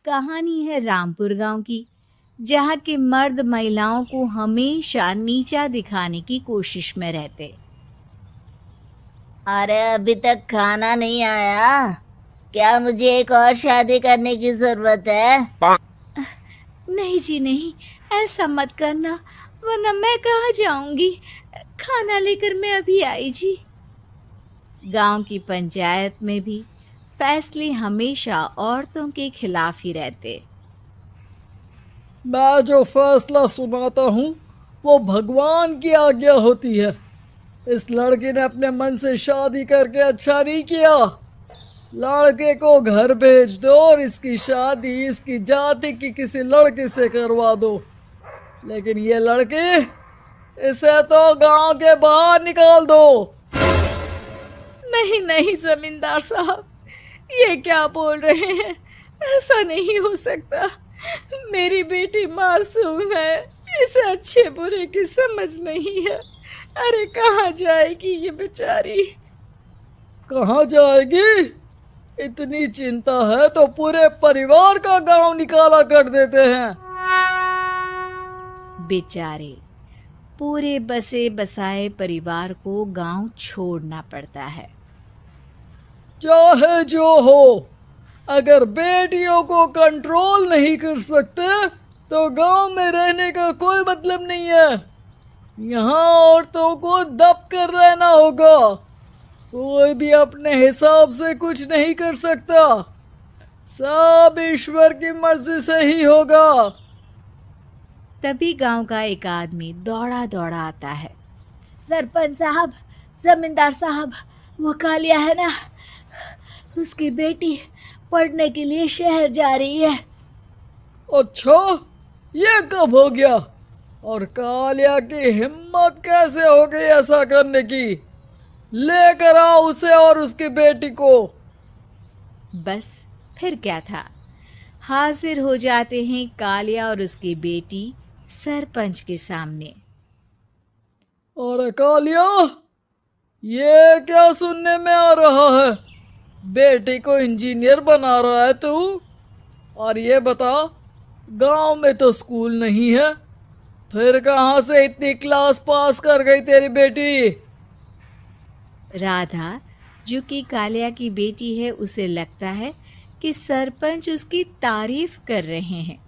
कहानी है रामपुर गांव की, जहाँ के मर्द महिलाओं को हमेशा नीचा दिखाने की कोशिश में रहते। अरे अभी तक खाना नहीं आया, क्या मुझे एक और शादी करने की जरूरत है? नहीं जी नहीं, ऐसा मत करना, वरना मैं कहाँ जाऊंगी। खाना लेकर मैं अभी आई जी। गांव की पंचायत में भी फैसले हमेशा औरतों के खिलाफ ही रहते। मैं जो फैसला सुनाता हूँ वो भगवान की आज्ञा होती है। इस लड़के ने अपने मन से शादी करके अच्छा नहीं किया। लड़के को घर भेज दो और इसकी शादी इसकी जाति की किसी लड़के से करवा दो। लेकिन ये लड़के, इसे तो गांव के बाहर निकाल दो। नहीं नहीं जमींदार साहब, ये क्या बोल रहे हैं? ऐसा नहीं हो सकता। मेरी बेटी मासूम है, इसे अच्छे बुरे की समझ नहीं है। अरे कहाँ जाएगी ये बेचारी? कहाँ जाएगी? इतनी चिंता है तो पूरे परिवार का गांव निकाला कर देते हैं। बेचारे पूरे बसे बसाए परिवार को गांव छोड़ना पड़ता है। चाहे जो हो, अगर बेटियों को कंट्रोल नहीं कर सकते तो गांव में रहने का कोई मतलब नहीं है। यहाँ औरतों को दब कर रहना होगा। कोई भी अपने हिसाब से कुछ नहीं कर सकता, सब ईश्वर की मर्जी से ही होगा। तभी गांव का एक आदमी दौड़ा दौड़ा आता है। सरपंच साहब, जमींदार साहब, वो कालिया है ना, उसकी बेटी पढ़ने के लिए शहर जा रही है। अच्छा, ये कब हो गया? और कालिया की हिम्मत कैसे हो गई ऐसा करने की? लेकर आओ उसे और उसकी बेटी को। बस फिर क्या था, हाजिर हो जाते हैं कालिया और उसकी बेटी सरपंच के सामने। और कालिया, ये क्या सुनने में आ रहा है? बेटी को इंजीनियर बना रहा है तू? और ये बता, गांव में तो स्कूल नहीं है, फिर कहाँ से इतनी क्लास पास कर गई तेरी बेटी? राधा, जो कि कालिया की बेटी है, उसे लगता है कि सरपंच उसकी तारीफ कर रहे हैं।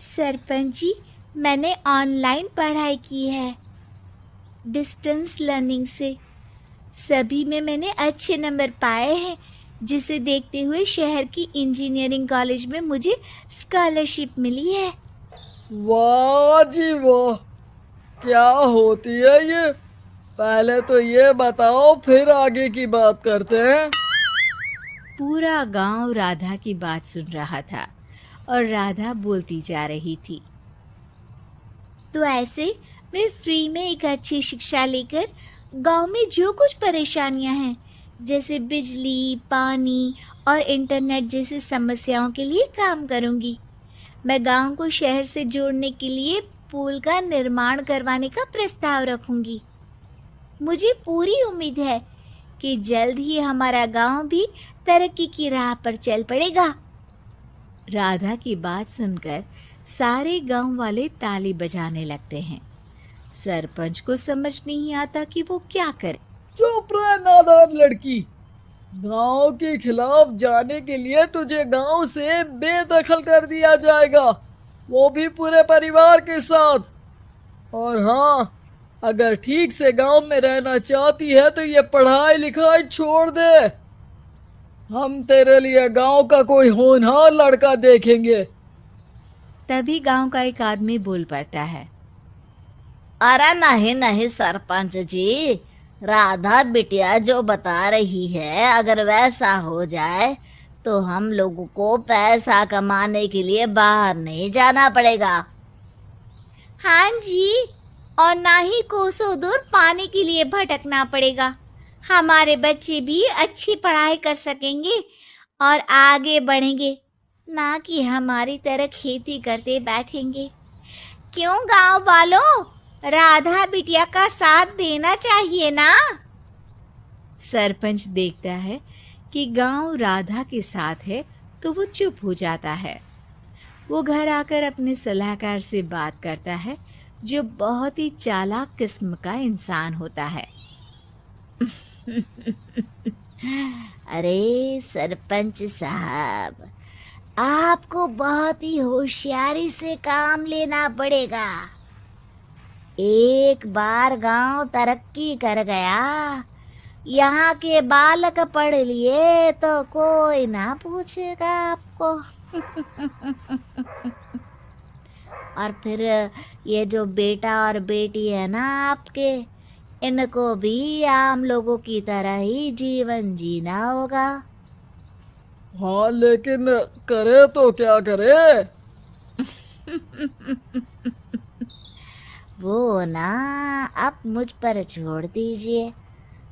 सरपंच जी, मैंने ऑनलाइन पढ़ाई की है, डिस्टेंस लर्निंग से। सभी में मैंने अच्छे नंबर पाए हैं, जिसे देखते हुए शहर की इंजीनियरिंग कॉलेज में मुझे स्कॉलरशिप मिली है। वाह जी वाह, क्या होती है ये? पहले तो ये बताओ, फिर आगे की बात करते हैं। पूरा गांव राधा की बात सुन रहा था और राधा बोलती जा रही थी। तो ऐसे मैं फ्री में एक अच्छी शिक्षा लेकर गांव में जो कुछ परेशानियां हैं, जैसे बिजली, पानी और इंटरनेट जैसी समस्याओं के लिए काम करूंगी। मैं गांव को शहर से जोड़ने के लिए पुल का निर्माण करवाने का प्रस्ताव रखूंगी। मुझे पूरी उम्मीद है कि जल्द ही हमारा गांव भी तरक्की की राह पर चल पड़ेगा। राधा की बात सुनकर सारे गांव वाले ताली बजाने लगते हैं। सरपंच को समझ नहीं आता कि वो क्या करे। चुप रह नादान लड़की, गांव के खिलाफ जाने के लिए तुझे गांव से बेदखल कर दिया जाएगा, वो भी पूरे परिवार के साथ। और हाँ, अगर ठीक से गांव में रहना चाहती है तो ये पढ़ाई लिखाई छोड़ दे। हम तेरे लिए गांव का कोई होनहार लड़का देखेंगे। तभी गांव का एक आदमी बोल पड़ता है। अरे नहीं नहीं सरपंच जी, राधा बिटिया जो बता रही है, अगर वैसा हो जाए तो हम लोगों को पैसा कमाने के लिए बाहर नहीं जाना पड़ेगा। हाँ जी, और ना ही कोसों दूर पानी के लिए भटकना पड़ेगा। हमारे बच्चे भी अच्छी पढ़ाई कर सकेंगे और आगे बढ़ेंगे, ना कि हमारी तरह खेती करते बैठेंगे। क्यों गांव वालों, राधा बिटिया का साथ देना चाहिए ना। सरपंच देखता है कि गांव राधा के साथ है तो वो चुप हो जाता है। वो घर आकर अपने सलाहकार से बात करता है, जो बहुत ही चालाक किस्म का इंसान होता है। अरे सरपंच साहब, आपको बहुत ही होशियारी से काम लेना पड़ेगा। एक बार गांव तरक्की कर गया, यहाँ के बालक पढ़ लिए तो कोई ना पूछेगा आपको। और फिर ये जो बेटा और बेटी है ना आपके, इनको भी आम लोगों की तरह ही जीवन जीना होगा। हाँ, लेकिन करे तो क्या करे? वो ना अब मुझ पर छोड़ दीजिए,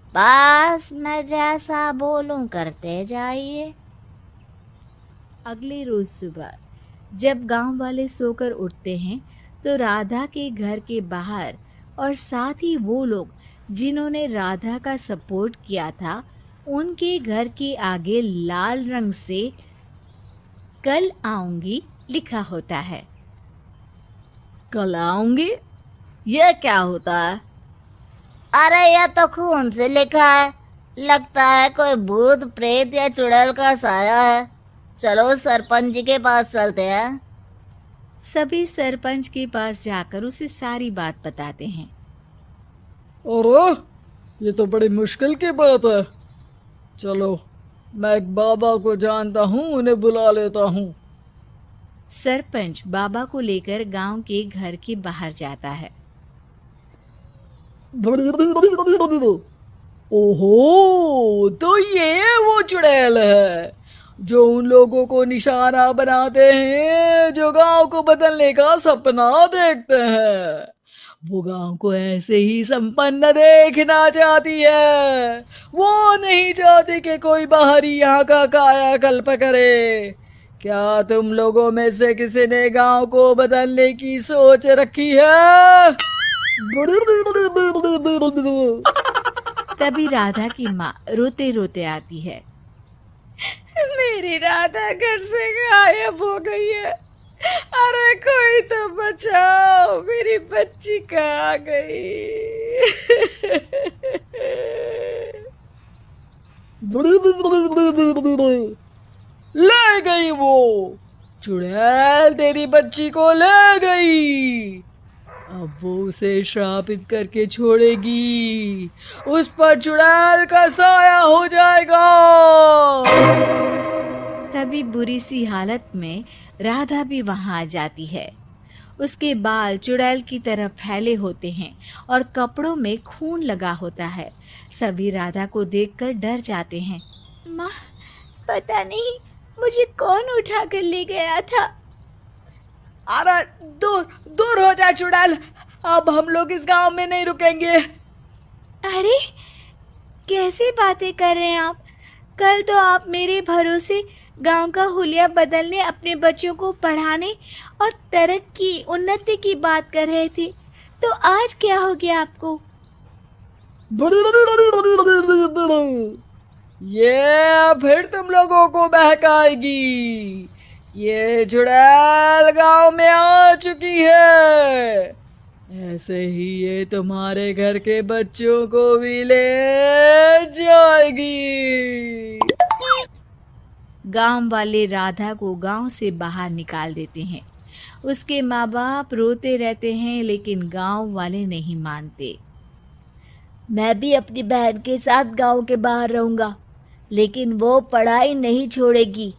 बस मैं जैसा बोलूं करते जाइए। अगले रोज सुबह जब गांव वाले सोकर उठते हैं तो राधा के घर के बाहर और साथ ही वो लोग जिन्होंने राधा का सपोर्ट किया था, उनके घर के आगे लाल रंग से कल आऊंगी लिखा होता है। कल आऊंगी? ये क्या होता है? अरे यह तो खून से लिखा है, लगता है कोई भूत प्रेत या चुड़ैल का साया है। चलो सरपंच जी के पास चलते हैं। सभी सरपंच के पास जाकर उसे सारी बात बताते हैं। अरे ये तो बड़ी मुश्किल की बात है। चलो, मैं एक बाबा को जानता हूँ, उन्हें बुला लेता हूँ। सरपंच बाबा को लेकर गांव के घर के बाहर जाता है। ओहो, तो ये वो चुड़ैल है जो उन लोगों को निशाना बनाते हैं जो गांव को बदलने का सपना देखते हैं। वो गांव को ऐसे ही संपन्न देखना चाहती है। वो नहीं चाहती कि कोई बाहरी यहाँ का कायाकल्प करे। क्या तुम लोगों में से किसी ने गांव को बदलने की सोच रखी है? तभी राधा की माँ रोते रोते आती है। मेरी राधा घर से गायब हो गई है। अरे कोई तो बचाओ, मेरी बच्ची कहाँ गई? ले गई वो चुड़ैल, तेरी बच्ची को ले गई। अब वो उसे श्रापित करके छोड़ेगी, उस पर चुड़ैल का साया हो जाएगा। तभी बुरी सी हालत में राधा भी वहां आ जाती है। उसके बाल चुड़ैल की तरह फैले होते हैं और कपड़ों में खून लगा होता है। सभी राधा को देखकर डर जाते हैं। माँ, पता नहीं मुझे कौन उठा कर ले गया था। अरे दूर दूर हो जा चुड़ैल, अब हम लोग इस गांव में नहीं रुकेंगे। अरे कैसी बातें कर रहे हैं आप? कल तो आप मेरे भरोसे गांव का हुलिया बदलने, अपने बच्चों को पढ़ाने और तरक्की उन्नति की बात कर रहे थे, तो आज क्या हो गया आपको? ये फिर तुम लोगों को बहकाएगी। ये चुड़ैल गांव में आ चुकी है। ऐसे ही ये तुम्हारे घर के बच्चों को भी ले जाएगी। गांव वाले राधा को गांव से बाहर निकाल देते हैं। उसके माँ बाप रोते रहते हैं, लेकिन गांव वाले नहीं मानते। मैं भी अपनी बहन के साथ गांव के बाहर रहूंगा, लेकिन वो पढ़ाई नहीं छोड़ेगी।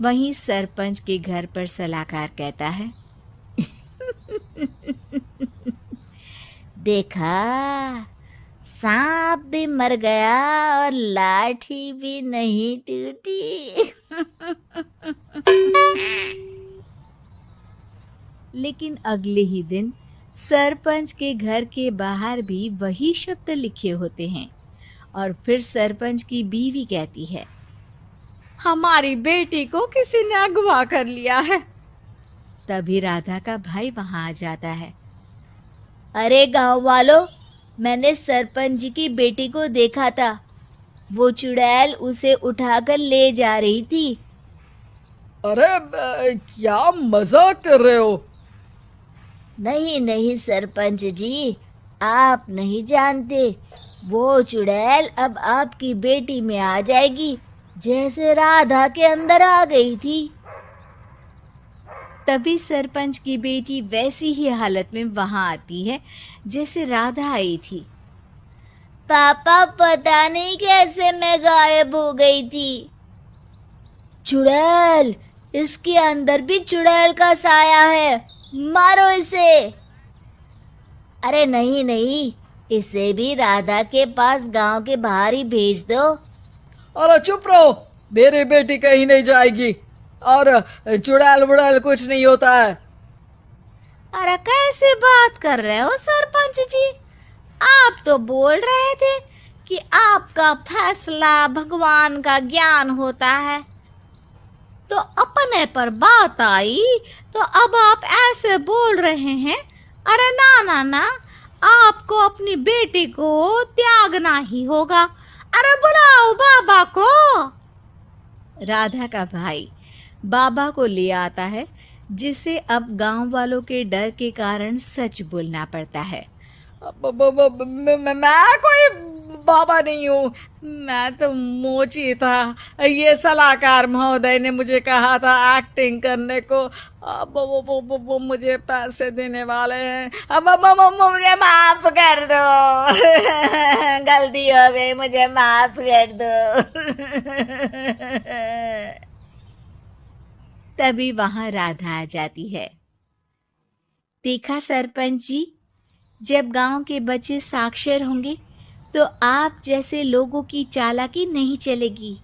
वहीं सरपंच के घर पर सलाहकार कहता है। देखा, सांप भी मर गया और लाठी भी नहीं टूटी। लेकिन अगले ही दिन सरपंच के घर के बाहर भी वही शब्द लिखे होते हैं। और फिर सरपंच की बीवी कहती है, हमारी बेटी को किसी ने अगवा कर लिया है। तभी राधा का भाई वहां आ जाता है। अरे गांव वालों, मैंने सरपंच जी की बेटी को देखा था। वो चुड़ैल उसे उठाकर ले जा रही थी। अरे क्या मजाक कर रहे हो? नहीं नहीं सरपंच जी, आप नहीं जानते, वो चुड़ैल अब आपकी बेटी में आ जाएगी, जैसे राधा के अंदर आ गई थी। तभी सरपंच की बेटी वैसी ही हालत में वहां आती है जैसे राधा आई थी। पापा पता नहीं कैसे मैं गायब हो गई थी। चुड़ैल, इसके अंदर भी चुड़ैल का साया है, मारो इसे। अरे नहीं नहीं, इसे भी राधा के पास गांव के बाहर ही भेज दो। अरे चुप रहो, मेरी बेटी कहीं नहीं जाएगी और चुड़ैल बुड़ैल कुछ नहीं होता है। अरे कैसे बात कर रहे हो सरपंच जी? आप तो बोल रहे थे कि आपका फैसला भगवान का ज्ञान होता है, तो अपने पर बात आई तो अब आप ऐसे बोल रहे हैं। अरे ना ना ना, आपको अपनी बेटी को त्यागना ही होगा। अरे बुलाओ बाबा को। राधा का भाई बाबा को ले आता है, जिसे अब गांव वालों के डर के कारण सच बोलना पड़ता है। मैं कोई बाबा नहीं हूँ, मैं तो मोची था। ये सलाहकार महोदय ने मुझे कहा था एक्टिंग करने को। अब वो मुझे पैसे देने वाले हैं। अब मुझे माफ कर दो। गलती हो गई, मुझे माफ कर दो। तभी वहां राधा आ जाती है। देखा सरपंच जी, जब गांव के बच्चे साक्षर होंगे तो आप जैसे लोगों की चालाकी नहीं चलेगी।